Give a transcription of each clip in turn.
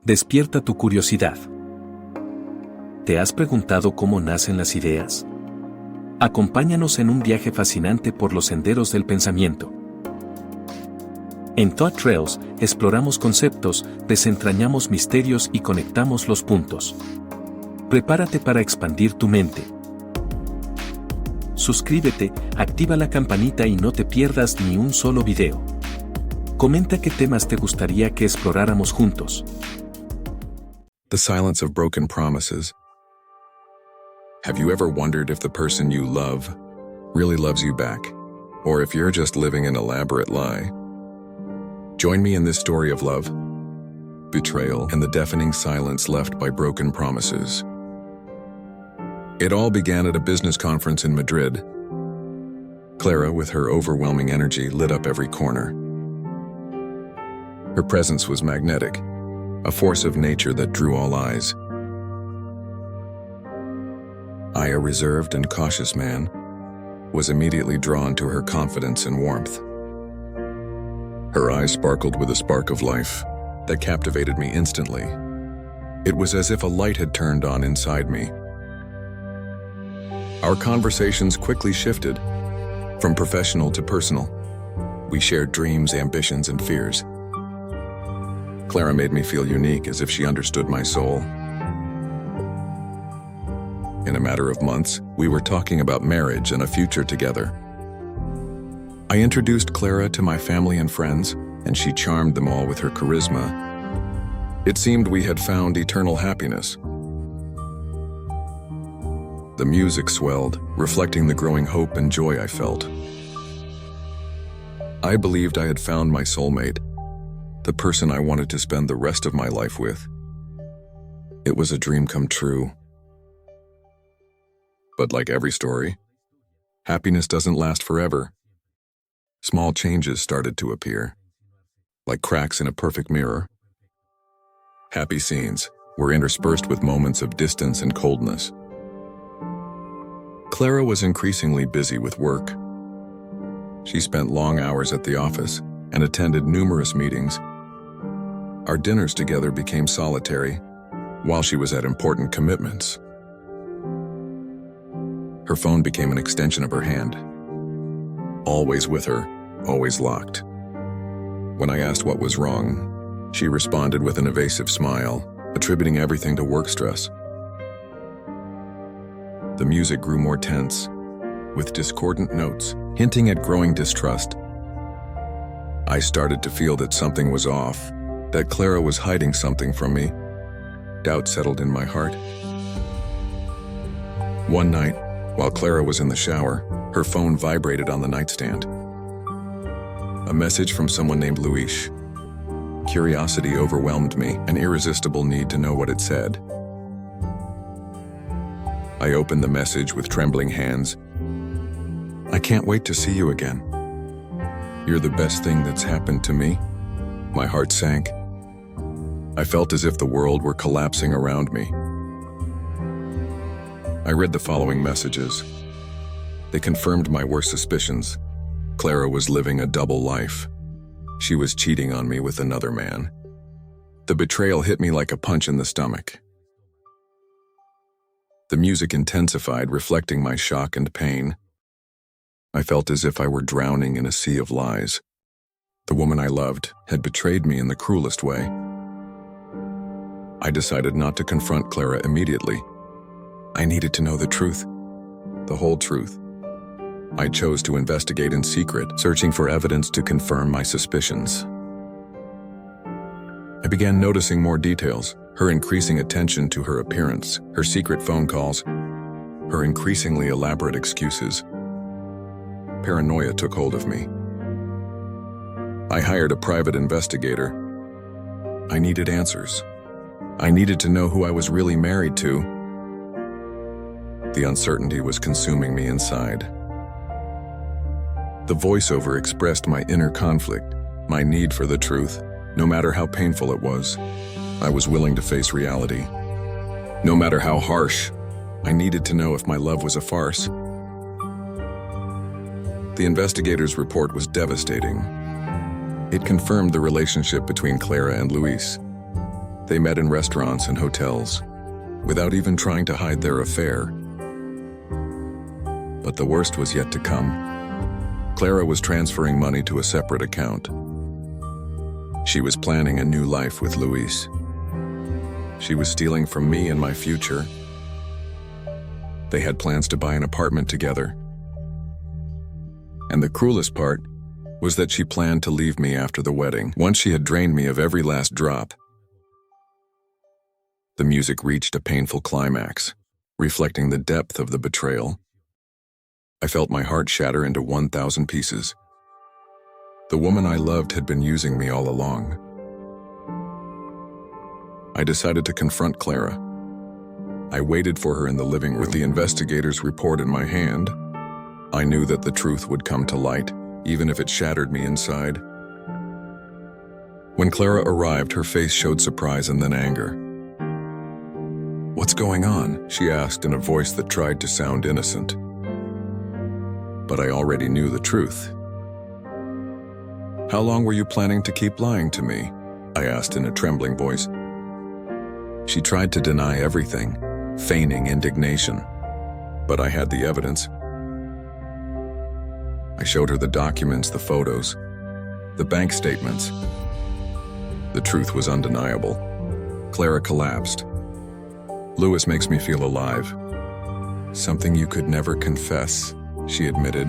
Despierta tu curiosidad. ¿Te has preguntado cómo nacen las ideas? Acompáñanos en un viaje fascinante por los senderos del pensamiento. En Thought Trails, exploramos conceptos, desentrañamos misterios y conectamos los puntos. Prepárate para expandir tu mente. Suscríbete, activa la campanita y no te pierdas ni un solo video. Comenta qué temas te gustaría que exploráramos juntos. The silence of broken promises. Have you ever wondered if the person you love really loves you back, or if you're just living an elaborate lie? Join me in this story of love, betrayal, and the deafening silence left by broken promises. It all began at a business conference in Madrid. Clara, with her overwhelming energy, lit up every corner. Her presence was magnetic, a force of nature that drew all eyes. I, a reserved and cautious man, was immediately drawn to her confidence and warmth. Her eyes sparkled with a spark of life that captivated me instantly. It was as if a light had turned on inside me. Our conversations quickly shifted, from professional to personal. We shared dreams, ambitions, and fears. Clara made me feel unique, as if she understood my soul. In a matter of months, we were talking about marriage and a future together. I introduced Clara to my family and friends, and she charmed them all with her charisma. It seemed we had found eternal happiness. The music swelled, reflecting the growing hope and joy I felt. I believed I had found my soulmate, the person I wanted to spend the rest of my life with. It was a dream come true. But like every story, happiness doesn't last forever. Small changes started to appear, like cracks in a perfect mirror. Happy scenes were interspersed with moments of distance and coldness. Clara was increasingly busy with work. She spent long hours at the office and attended numerous meetings. Our dinners together became solitary, while she was at important commitments. Her phone became an extension of her hand. Always with her, always locked. When I asked what was wrong, she responded with an evasive smile, attributing everything to work stress. The music grew more tense, with discordant notes, hinting at growing distrust. I started to feel that something was off, that Clara was hiding something from me. Doubt settled in my heart. One night, while Clara was in the shower, her phone vibrated on the nightstand. A message from someone named Luis. Curiosity overwhelmed me, an irresistible need to know what it said. I opened the message with trembling hands. I can't wait to see you again. You're the best thing that's happened to me. My heart sank. I felt as if the world were collapsing around me. I read the following messages. They confirmed my worst suspicions. Clara was living a double life. She was cheating on me with another man. The betrayal hit me like a punch in the stomach. The music intensified, reflecting my shock and pain. I felt as if I were drowning in a sea of lies. The woman I loved had betrayed me in the cruelest way. I decided not to confront Clara immediately. I needed to know the truth, the whole truth. I chose to investigate in secret, searching for evidence to confirm my suspicions. I began noticing more details, her increasing attention to her appearance, her secret phone calls, her increasingly elaborate excuses. Paranoia took hold of me. I hired a private investigator. I needed answers. I needed to know who I was really married to. The uncertainty was consuming me inside. The voiceover expressed my inner conflict, my need for the truth. No matter how painful it was, I was willing to face reality. No matter how harsh, I needed to know if my love was a farce. The investigator's report was devastating. It confirmed the relationship between Clara and Luis. They met in restaurants and hotels, without even trying to hide their affair. But the worst was yet to come. Clara was transferring money to a separate account. She was planning a new life with Luis. She was stealing from me and my future. They had plans to buy an apartment together. And the cruelest part was that she planned to leave me after the wedding, once she had drained me of every last drop. The music reached a painful climax, reflecting the depth of the betrayal. I felt my heart shatter into 1,000 pieces. The woman I loved had been using me all along. I decided to confront Clara. I waited for her in the living room with the investigator's report in my hand. I knew that the truth would come to light, even if it shattered me inside. When Clara arrived, her face showed surprise and then anger. "What's going on?" she asked in a voice that tried to sound innocent. But I already knew the truth. "How long were you planning to keep lying to me?" I asked in a trembling voice. She tried to deny everything, feigning indignation. But I had the evidence. I showed her the documents, the photos, the bank statements. The truth was undeniable. Clara collapsed. "Luis makes me feel alive. Something you could never confess," she admitted.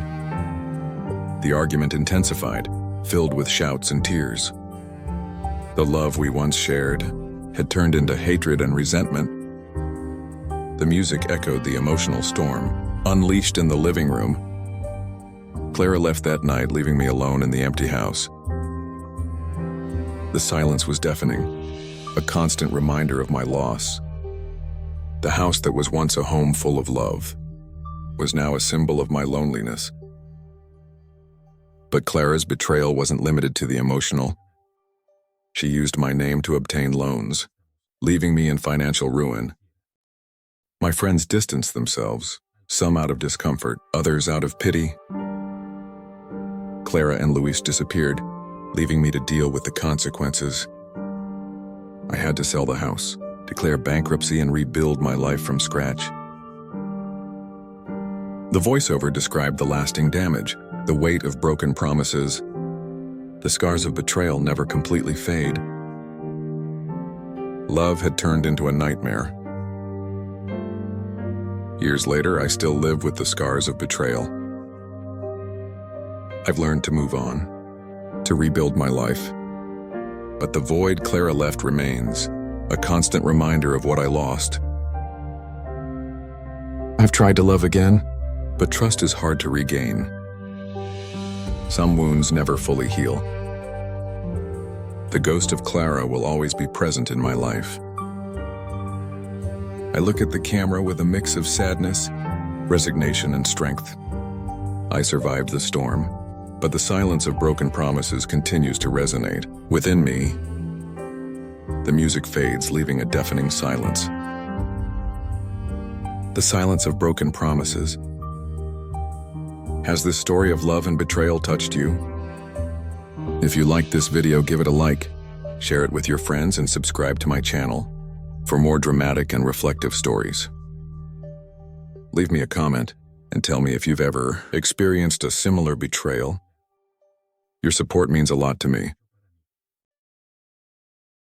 The argument intensified, filled with shouts and tears. The love we once shared had turned into hatred and resentment. The music echoed the emotional storm, unleashed in the living room. Clara left that night, leaving me alone in the empty house. The silence was deafening, a constant reminder of my loss. The house that was once a home full of love was now a symbol of my loneliness. But Clara's betrayal wasn't limited to the emotional. She used my name to obtain loans, leaving me in financial ruin. My friends distanced themselves, some out of discomfort, others out of pity. Clara and Luis disappeared, leaving me to deal with the consequences. I had to sell the house, declare bankruptcy, and rebuild my life from scratch. The voiceover described the lasting damage, the weight of broken promises. The scars of betrayal never completely fade. Love had turned into a nightmare. Years later, I still live with the scars of betrayal. I've learned to move on, to rebuild my life. But the void Clara left remains, a constant reminder of what I lost. I've tried to love again, but trust is hard to regain. Some wounds never fully heal. The ghost of Clara will always be present in my life. I look at the camera with a mix of sadness, resignation, and strength. I survived the storm, but the silence of broken promises continues to resonate. Within me, the music fades, leaving a deafening silence. The silence of broken promises. Has this story of love and betrayal touched you? If you liked this video, give it a like, share it with your friends, and subscribe to my channel for more dramatic and reflective stories. Leave me a comment and tell me if you've ever experienced a similar betrayal. Your support means a lot to me.